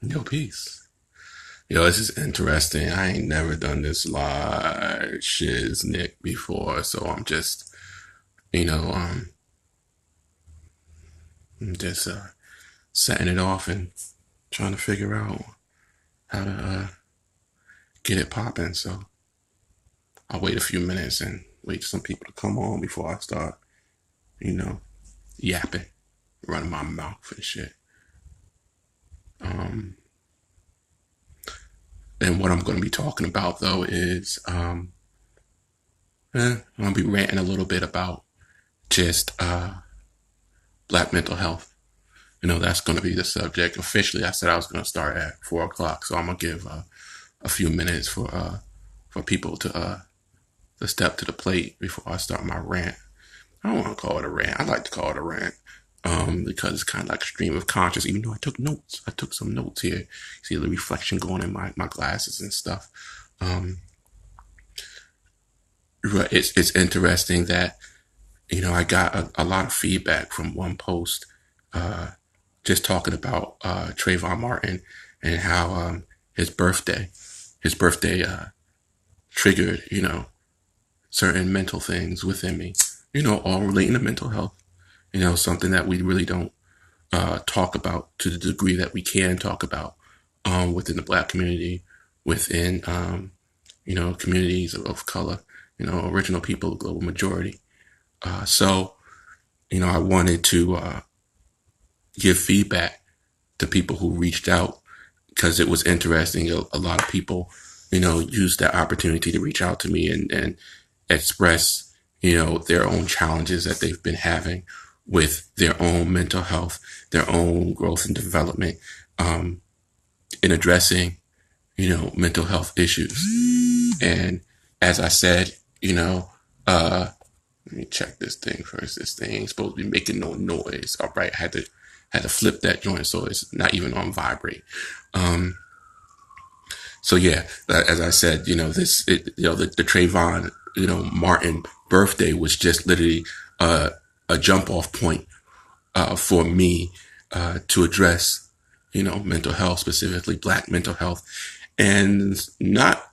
Yo, peace. Yo, this is interesting. I ain't never done this live shiznick before, so you know, um, I'm just setting it off and trying to figure out how to get it popping. So I'll wait a few minutes and wait for some people to come on before I start, you know, yapping, running my mouth and shit. Um, and what I'm going to be talking about though is, I'm going to be ranting a little bit about just black mental health. That's going to be the subject. Officially, I said I was going to start at 4 o'clock, so I'm going to give a few minutes for people to step to the plate before I start my rant. I don't want to call it a rant. I like to call it a rant because it's kind of like a stream of conscious. Even though I took notes, I took some notes here. You see the reflection going in my glasses and stuff. Um, it's interesting that I got a lot of feedback from one post uh, just talking about Trayvon Martin and how his birthday triggered, certain mental things within me, all relating to mental health, something that we really don't talk about to the degree that we can talk about within the black community, within, communities of color, original people, global majority. So, I wanted to give feedback to people who reached out because it was interesting. A lot of people, used that opportunity to reach out to me and express, their own challenges that they've been having with their own mental health, their own growth and development, in addressing, mental health issues. And as I said, let me check this thing first. This thing ain't supposed to be making no noise. All right, I had to flip that joint so it's not even on vibrate. Um, so yeah, as I said, the Trayvon, Martin birthday was just literally a jump off point for me to address, mental health, specifically black mental health, and not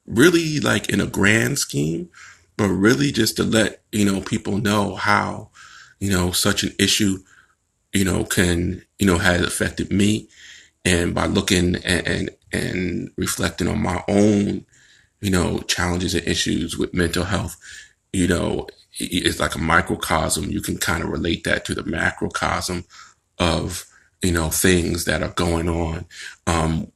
really like in a grand scheme, but really just to let, people know how, such an issue, can, has affected me. And by looking and reflecting on my own, challenges and issues with mental health, it's like a microcosm. You can kind of relate that to the macrocosm of, things that are going on.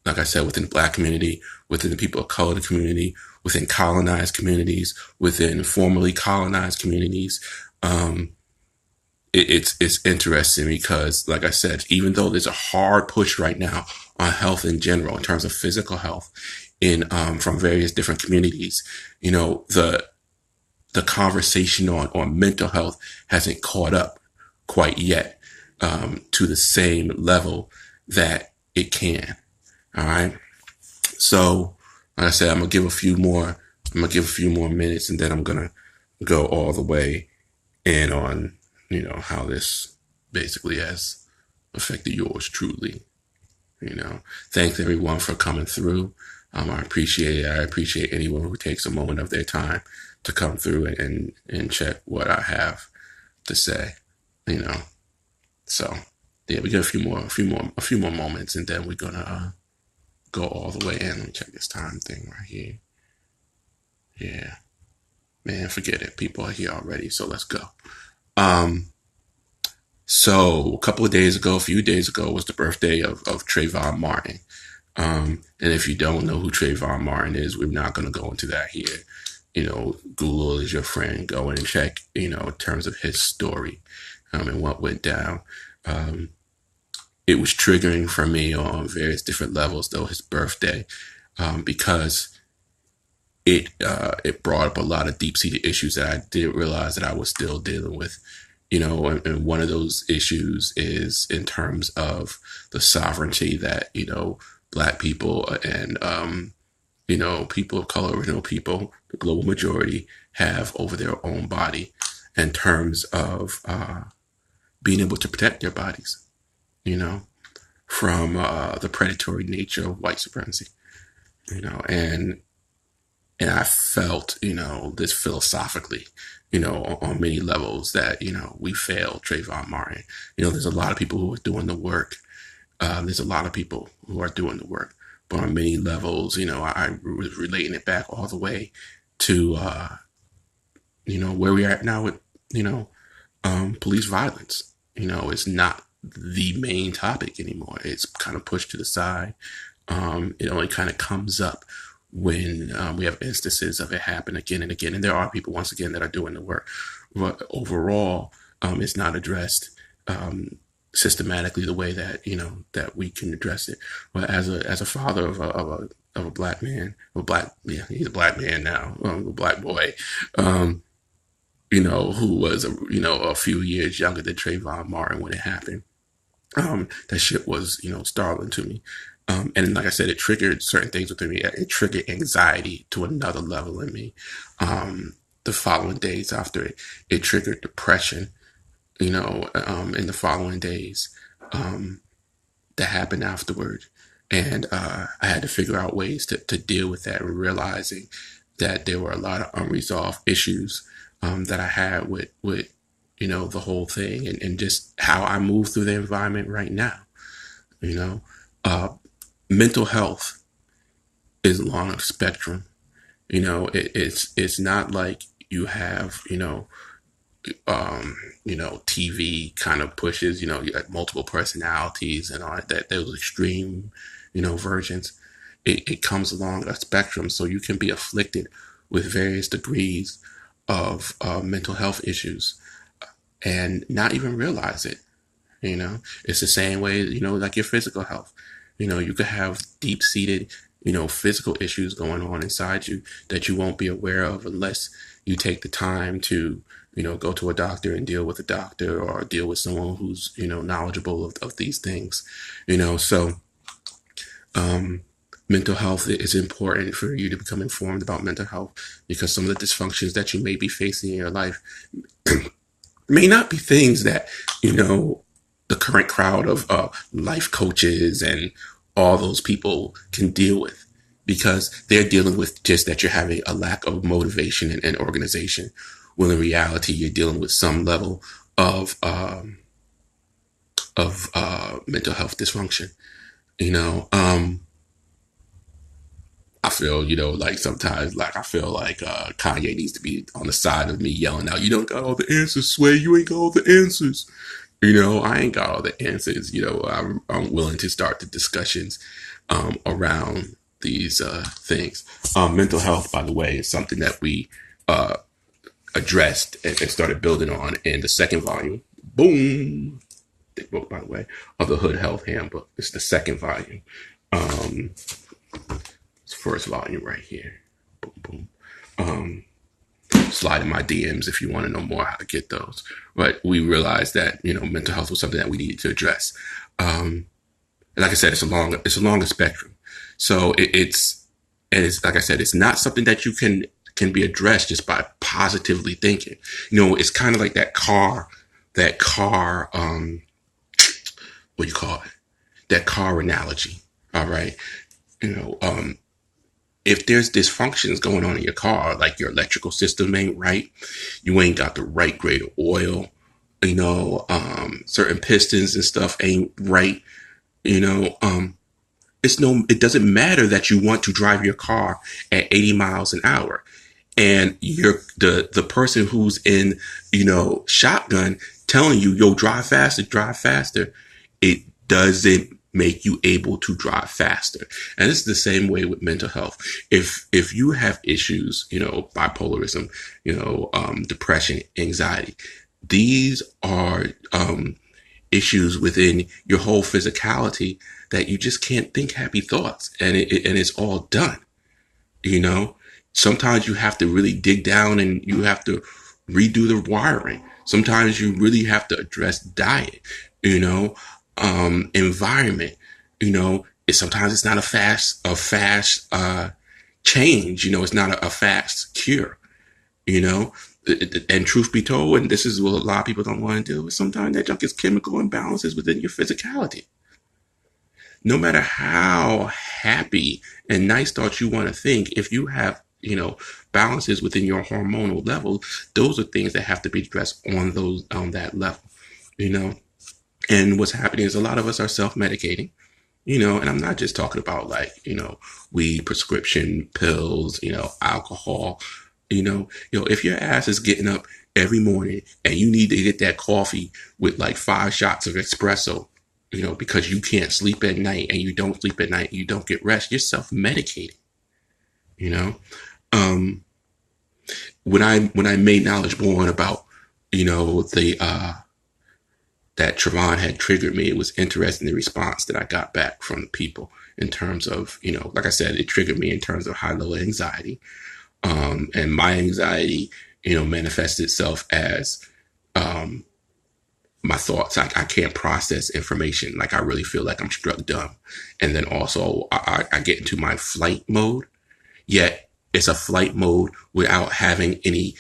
Like I said, within the black community, within the people of color community, within colonized communities, within formerly colonized communities. Um, it's interesting because, like I said, even though there's a hard push right now on health in general, in terms of physical health, in from various different communities, the conversation on mental health hasn't caught up quite yet to the same level that it can. All right. So, like I said, I'm gonna give a few more. I'm gonna give a few more minutes, and then I'm gonna go all the way in on how this basically has affected yours truly. Thanks everyone for coming through. I appreciate it. I appreciate anyone who takes a moment of their time to come through and check what I have to say. You know, so yeah, we got a few more moments, and then we're gonna go all the way in. Let me check this time thing right here. Yeah, man, forget it. People are here already, so let's go. Um, so a few days ago was the birthday of Trayvon Martin. And if you don't know who Trayvon Martin is, we're not going to go into that here. Google is your friend. Go in and check, in terms of his story, and what went down. Um, it was triggering for me on various different levels, though, his birthday, because it brought up a lot of deep seated issues that I didn't realize that I was still dealing with. And one of those issues is in terms of the sovereignty that black people and people of color, original people, the global majority have over their own body, in terms of being able to protect their bodies, you know, from the predatory nature of white supremacy, you know, and I felt, this philosophically, on many levels that, we failed Trayvon Martin. There's a lot of people who are doing the work. There's a lot of people who are doing the work, but on many levels, I was relating it back all the way to, where we are at now with, police violence. It's not the main topic anymore. It's kind of pushed to the side. It only kind of comes up when we have instances of it happen again and again. And there are people, once again, that are doing the work. But overall, it's not addressed systematically the way that, that we can address it. But as a father of a black man, he's a black man now, a black boy, who was, a few years younger than Trayvon Martin when it happened. That shit was, startling to me. And like I said, it triggered certain things within me. It triggered anxiety to another level in me. The following days after it triggered depression, in the following days, that happened afterward. And, I had to figure out ways to deal with that, realizing that there were a lot of unresolved issues, that I had with, the whole thing and just how I move through the environment right now, mental health is along a spectrum. It's not like you have, TV kind of pushes, you got multiple personalities and all that, those extreme, versions. It comes along a spectrum. So you can be afflicted with various degrees of mental health issues and not even realize it. It's the same way, like your physical health. You could have deep seated, physical issues going on inside you that you won't be aware of unless you take the time to, go to a doctor and deal with a doctor or deal with someone who's, knowledgeable of these things, so, mental health is important for you to become informed about mental health because some of the dysfunctions that you may be facing in your life may not be things that, the current crowd of life coaches and all those people can deal with because they're dealing with just that you're having a lack of motivation and organization. When in reality, you're dealing with some level of mental health dysfunction. I feel, like sometimes, like I feel like Kanye needs to be on the side of me yelling out, "You don't got all the answers, Sway. You ain't got all the answers." I ain't got all the answers. I'm willing to start the discussions around these things. Mental health, by the way, is something that we addressed and started building on in the second volume. Boom. Thick book, by the way, of the HoodHealth Handbook. It's the second volume. It's the first volume right here. Boom, boom. Slide in my DMs if you want to know more how to get those. But we realized that, mental health was something that we needed to address. And like I said, it's a longer spectrum. So it's like I said, it's not something that you can be addressed just by positively thinking. It's kind of like that car, what do you call it? That car analogy. All right. If there's dysfunctions going on in your car, like your electrical system ain't right, you ain't got the right grade of oil, certain pistons and stuff ain't right, it doesn't matter that you want to drive your car at 80 miles an hour and you're the person who's in, shotgun telling you, yo, drive faster. It doesn't make you able to drive faster. And it's the same way with mental health. If you have issues, bipolarism, depression, anxiety, these are issues within your whole physicality that you just can't think happy thoughts and it's all done. Sometimes you have to really dig down and you have to redo the wiring. Sometimes you really have to address diet, environment, sometimes it's not a fast change, it's not a fast cure, And truth be told, and this is what a lot of people don't want to do, is sometimes that junk is chemical imbalances within your physicality. No matter how happy and nice thoughts you want to think, if you have, balances within your hormonal level, those are things that have to be addressed on that level, you know. And what's happening is a lot of us are self-medicating, and I'm not just talking about like, weed, prescription pills, alcohol, if your ass is getting up every morning and you need to get that coffee with like 5 shots of espresso, because you can't sleep at night and you don't sleep at night, you don't get rest, you're self-medicating, you know? Um, when I made Knowledge Born about, the, that Trayvon had triggered me, it was interesting the response that I got back from the people in terms of, like I said, it triggered me in terms of high level anxiety. And my anxiety, manifests itself as, my thoughts. I can't process information. Like I really feel like I'm struck dumb. And then also I get into my flight mode, yet it's a flight mode without having any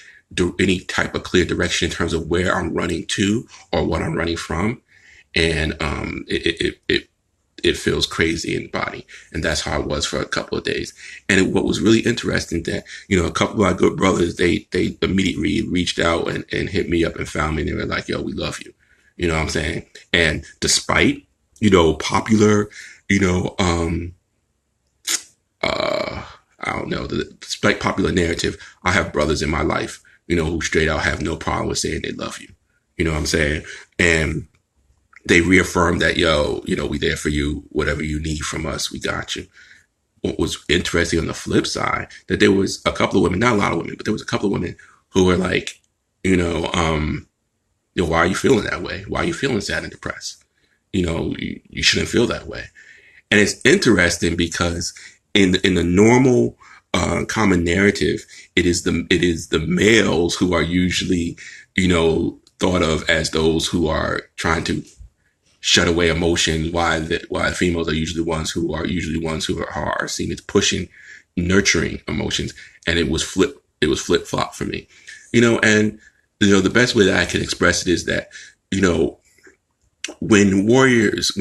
type of clear direction in terms of where I'm running to or what I'm running from. And, it feels crazy in the body. And that's how it was for a couple of days. And what was really interesting that, a couple of my good brothers, they immediately reached out and hit me up and found me. And they were like, yo, we love you. You know what I'm saying? And despite, popular, I don't know, despite popular narrative, I have brothers in my life, who straight out have no problem with saying they love you. You know what I'm saying? And they reaffirmed that, yo, we there for you. Whatever you need from us, we got you. What was interesting on the flip side, that there was a couple of women, not a lot of women, but there was a couple of women who were like, why are you feeling that way? Why are you feeling sad and depressed? You shouldn't feel that way. And it's interesting because in the normal common narrative, it is the males who are usually, thought of as those who are trying to shut away emotion, why the females are usually ones who are seen as pushing, nurturing emotions. And it was flip flop for me, and the best way that I can express it is that, when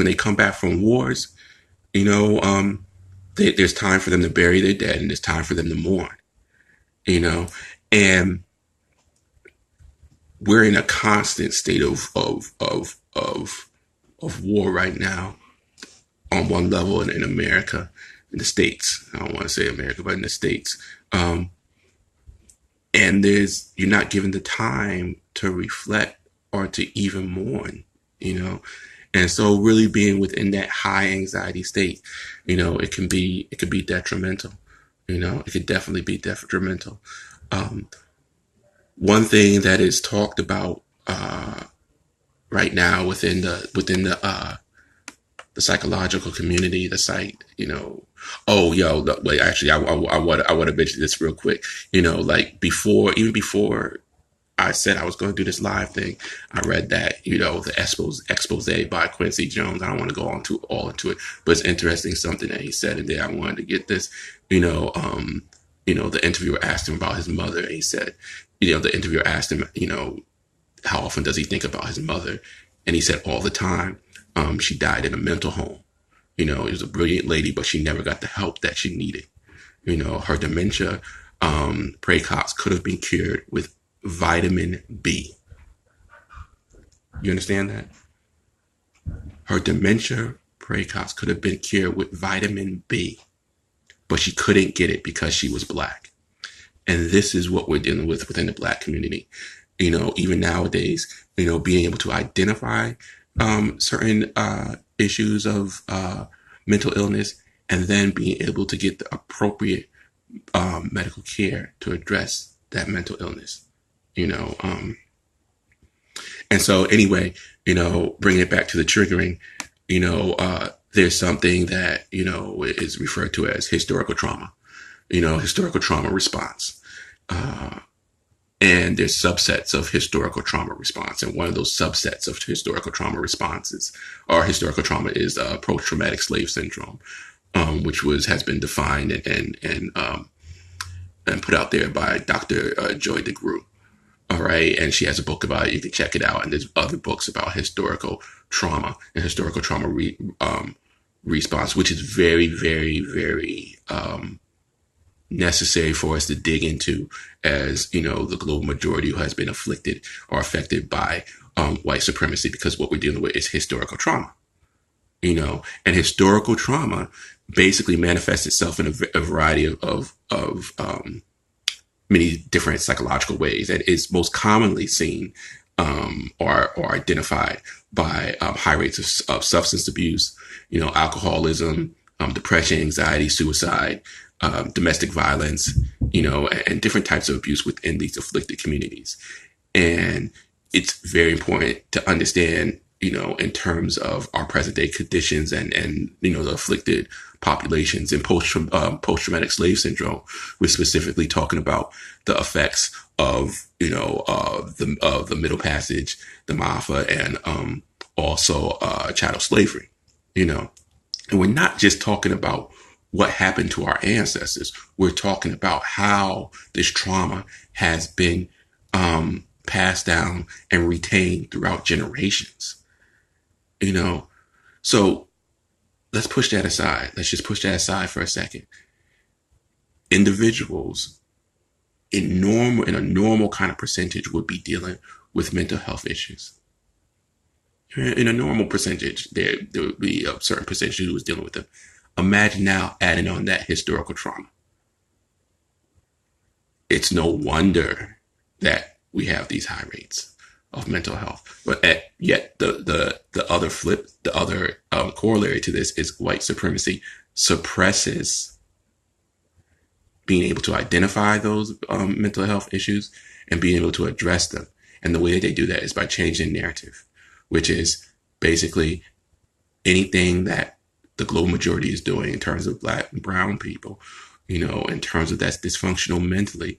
they come back from wars, there's time for them to bury their dead and there's time for them to mourn, and we're in a constant state of war right now on one level in America, in the States. I don't want to say America, but in the States. And you're not given the time to reflect or to even mourn, and so really being within that high anxiety state, it can be detrimental, it could definitely be detrimental. One thing that is talked about, right now within the psychological community, the site, oh, yo, wait, actually, I want to mention this real quick, like even before I said I was going to do this live thing, I read that, the expose by Quincy Jones. I don't want to go all into it, but it's interesting something that he said in there. I wanted to get this, the interviewer asked him about his mother, and he said, the interviewer asked him, how often does he think about his mother? And he said all the time. She died in a mental home. She was a brilliant lady, but she never got the help that she needed. Her dementia, praecox, could have been cured with vitamin B. You understand that? Her dementia, praecox, could have been cured with vitamin B, but she couldn't get it because she was Black. And this is what we're dealing with within the Black community. Even nowadays, being able to identify certain issues of mental illness and then being able to get the appropriate medical care to address that mental illness, and so anyway, bringing it back to the triggering, there's something that, is referred to as historical trauma, historical trauma response. And there's subsets of historical trauma response. And one of those subsets of historical trauma responses or historical trauma is post-traumatic slave syndrome, which has been defined and put out there by Dr. Joy DeGruy. All right. And she has a book about it. You can check it out. And there's other books about historical trauma and historical trauma response, which is very, very, very necessary for us to dig into as, the global majority who has been afflicted or affected by white supremacy, because what we're dealing with is historical trauma, and historical trauma basically manifests itself in a variety of many different psychological ways, and is most commonly seen or identified by high rates of substance abuse, alcoholism, depression, anxiety, suicide, domestic violence, and different types of abuse within these afflicted communities. And it's very important to understand, in terms of our present day conditions and the afflicted populations in post-traumatic slave syndrome. We're specifically talking about the effects of, the Middle Passage, the Maafa, and also chattel slavery, and we're not just talking about what happened to our ancestors. We're talking about how this trauma has been passed down and retained throughout generations. So let's push that aside. Let's just push that aside for a second. Individuals in a normal kind of percentage would be dealing with mental health issues. In a normal percentage, there would be a certain percentage who was dealing with them. Imagine now adding on that historical trauma. It's no wonder that we have these high rates of mental health. But yet the other corollary to this is white supremacy suppresses being able to identify those mental health issues and being able to address them. And the way that they do that is by changing narrative, which is basically anything that the global majority is doing in terms of Black and brown people, in terms of that's dysfunctional mentally,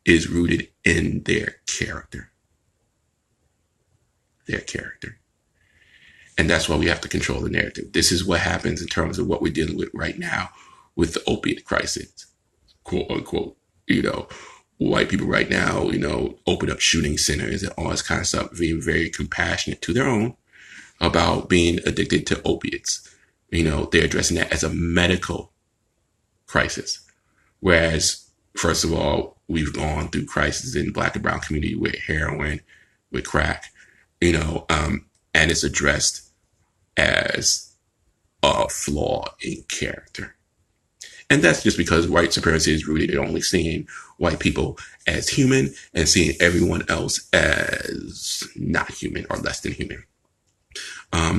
is rooted in their character. Their character. And that's why we have to control the narrative. This is what happens in terms of what we're dealing with right now with the opiate crisis, quote unquote. White people right now, open up shooting centers and all this kind of stuff, being very compassionate to their own about being addicted to opiates. They're addressing that as a medical crisis. Whereas, first of all, we've gone through crises in Black and brown community with heroin, with crack, and it's addressed as a flaw in character. And that's just because white supremacy is rooted in only seeing white people as human and seeing everyone else as not human or less than human.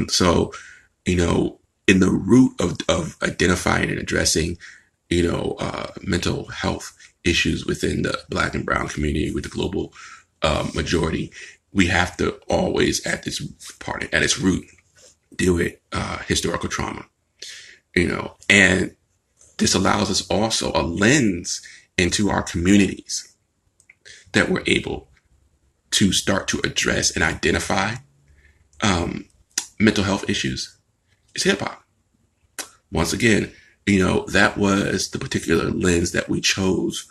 So, in the root of identifying and addressing, mental health issues within the Black and brown community with the global majority, we have to always at its root deal with historical trauma, and this allows us also a lens into our communities that we're able to start to address and identify mental health issues. Is hip hop. Once again, that was the particular lens that we chose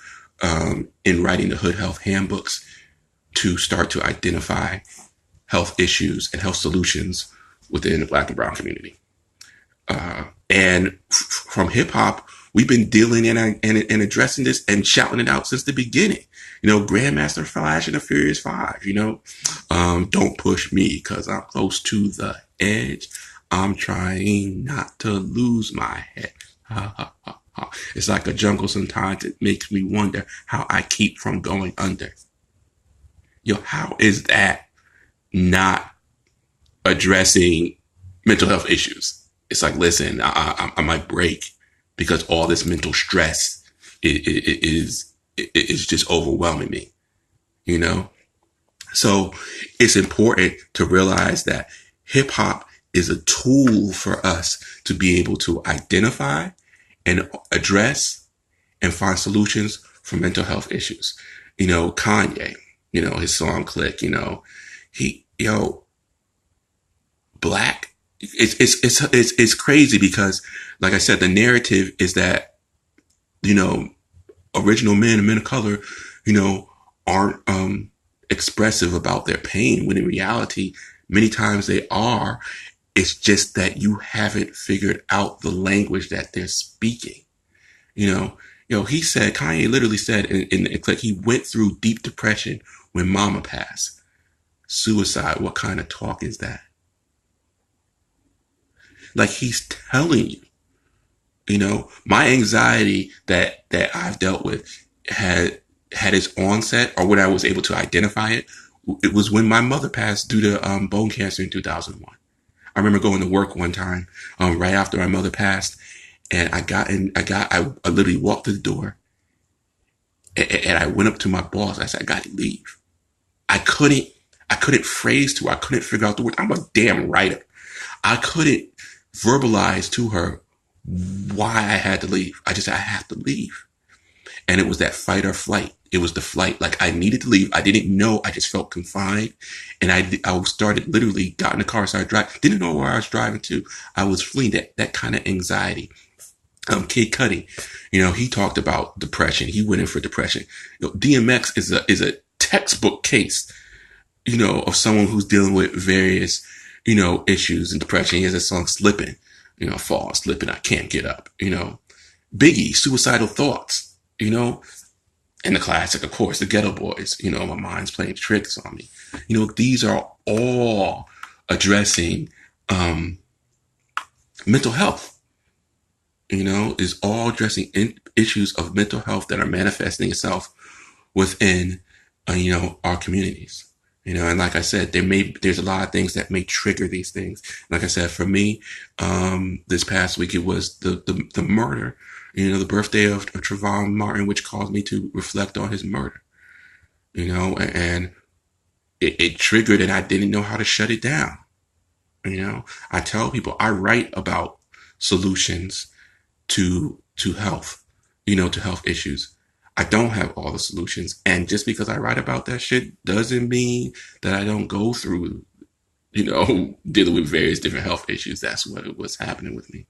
in writing the HoodHealth handbooks to start to identify health issues and health solutions within the Black and brown community. And from hip hop, we've been dealing and addressing this and shouting it out since the beginning. Grandmaster Flash and the Furious Five, don't push me because I'm close to the edge. I'm trying not to lose my head. Ha, ha, ha, ha. It's like a jungle sometimes. It makes me wonder how I keep from going under. How is that not addressing mental health issues? It's like, listen, I might break because all this mental stress is just overwhelming me, So it's important to realize that hip hop is a tool for us to be able to identify and address and find solutions for mental health issues. Kanye, his song Click, Black. It's crazy because, like I said, the narrative is that, original men and men of color, aren't expressive about their pain, when in reality, many times they are. It's just that you haven't figured out the language that they're speaking. You know, he said, Kanye literally said in the clip, he went through deep depression when mama passed. Suicide, what kind of talk is that? Like, he's telling you, my anxiety that I've dealt with had its onset, or when I was able to identify it. It was when my mother passed due to bone cancer in 2001. I remember going to work one time, right after my mother passed, and I literally walked to the door, and I went up to my boss. I said, I got to leave. I couldn't, I couldn't phrase to her. I couldn't figure out the word. I'm a damn writer. I couldn't verbalize to her why I had to leave. I just said, I have to leave. And it was that fight or flight. It was the flight. Like, I needed to leave. I didn't know. I just felt confined. And I started literally got in the car, started driving. Didn't know where I was driving to. I was fleeing that kind of anxiety. Kid Cudi, he talked about depression. He went in for depression. DMX is a textbook case, of someone who's dealing with various, issues and depression. He has a song, Slipping, fall, slipping, I can't get up, Biggie, suicidal thoughts, and the classic, of course, the Ghetto Boys, my mind's playing tricks on me. These are all addressing, mental health, is all addressing issues of mental health that are manifesting itself within, our communities. And like I said, there's a lot of things that may trigger these things. Like I said, for me, this past week, it was the murder, the birthday of Trayvon Martin, which caused me to reflect on his murder, and it triggered, and I didn't know how to shut it down. I tell people I write about solutions to health, to health issues. I don't have all the solutions. And just because I write about that shit doesn't mean that I don't go through, dealing with various different health issues. That's what was happening with me.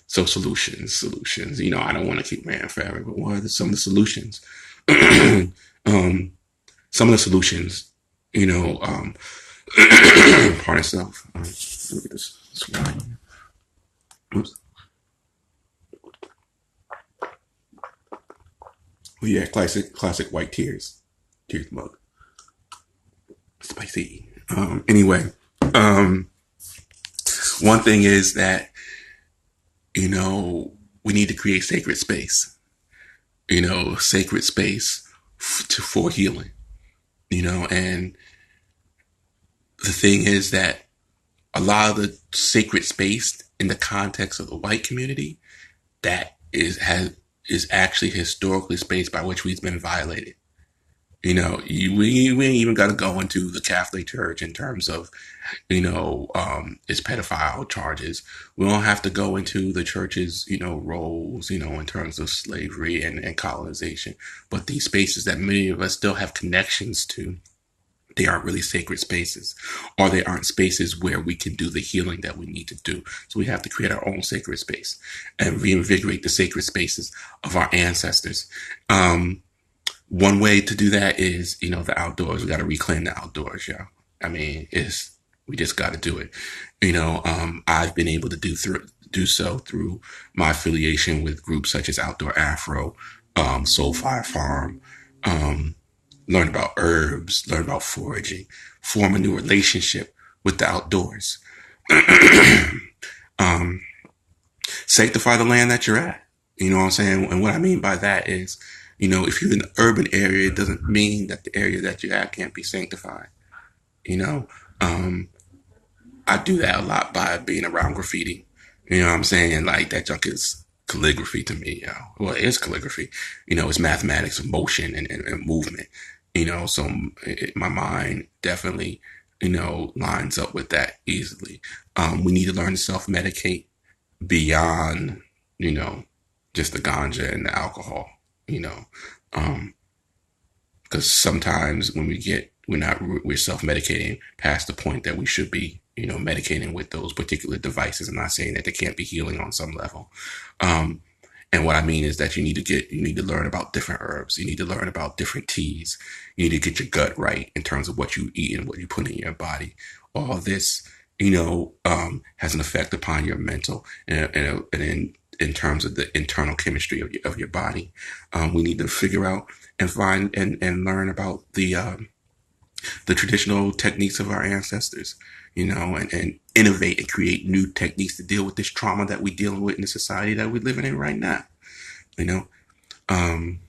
So solutions, I don't want to keep ranting forever, but what are some of the solutions? Some of the solutions, pardon myself. Let me get this wine. Oops. Well, yeah, classic white tears mug. Spicy. Anyway, one thing is that, we need to create sacred space, sacred space for healing, and the thing is that a lot of the sacred space in the context of the white community, that is actually historically space by which we've been violated. We ain't even got to go into the Catholic Church in terms of, its pedophile charges. We don't have to go into the church's, roles, in terms of slavery and colonization. But these spaces that many of us still have connections to, they aren't really sacred spaces, or they aren't spaces where we can do the healing that we need to do. So we have to create our own sacred space and reinvigorate the sacred spaces of our ancestors. One way to do that is, the outdoors. We got to reclaim the outdoors, y'all. I mean, we just got to do it. I've been able to do so through my affiliation with groups such as Outdoor Afro, Soulfire Farm, learn about herbs, learn about foraging, form a new relationship with the outdoors. Sanctify the land that you're at. You know what I'm saying? And what I mean by that is, if you're in an urban area, it doesn't mean that the area that you're at can't be sanctified. I do that a lot by being around graffiti. You know what I'm saying? Like, that junk is calligraphy to me. Well, it is calligraphy. It's mathematics of motion and movement. So my mind definitely, lines up with that easily. We need to learn to self-medicate beyond, just the ganja and the alcohol, because sometimes when we're self-medicating past the point that we should be, medicating with those particular devices. I'm not saying that they can't be healing on some level. And what I mean is that you need to learn about different herbs. You need to learn about different teas. You need to get your gut right in terms of what you eat and what you put in your body. All this, has an effect upon your mental and in terms of the internal chemistry of your body. We need to figure out and find and learn about the traditional techniques of our ancestors, and innovate and create new techniques to deal with this trauma that we're dealing with in the society that we're living in right now. You know, um,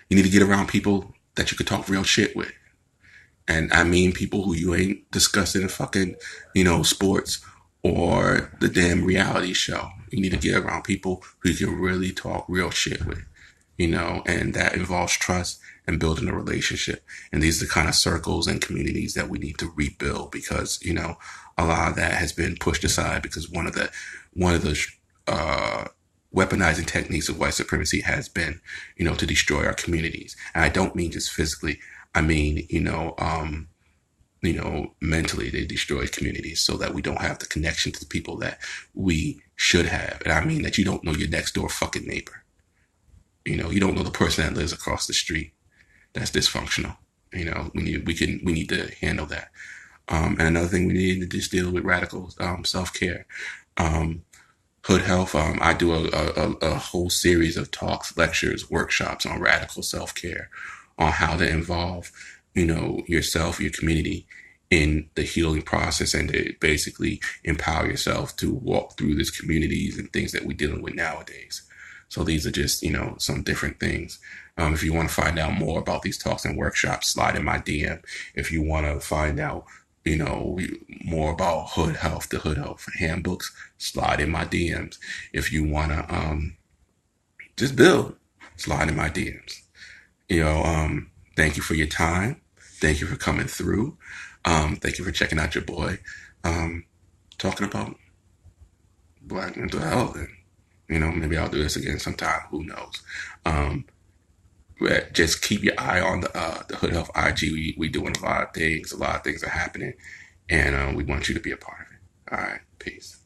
you need to get around people that you could talk real shit with. And I mean people who you ain't discussing in fucking, sports or the damn reality show. You need to get around people who you can really talk real shit with, and that involves trust and building a relationship. And these are the kind of circles and communities that we need to rebuild because, a lot of that has been pushed aside because one of the weaponizing techniques of white supremacy has been, to destroy our communities. And I don't mean just physically. I mean, mentally they destroy communities so that we don't have the connection to the people that we should have. And I mean that you don't know your next door fucking neighbor. You don't know the person that lives across the street that's dysfunctional. We need to handle that. And another thing we need to just deal with radical self care. Hood Health. I do a whole series of talks, lectures, workshops on radical self care, on how to involve, yourself, your community in the healing process and to basically empower yourself to walk through these communities and things that we're dealing with nowadays. So these are just, some different things. If you want to find out more about these talks and workshops, slide in my DM. If you want to find out, more about Hood Health, the Hood Health handbooks, slide in my DMs. If you want to just build, slide in my DMs. Thank you for your time. Thank you for coming through. Thank you for checking out your boy. Talking about Black mental health. And, maybe I'll do this again sometime. Who knows? But just keep your eye on the Hood Health IG. We doing a lot of things. A lot of things are happening. And we want you to be a part of it. All right. Peace.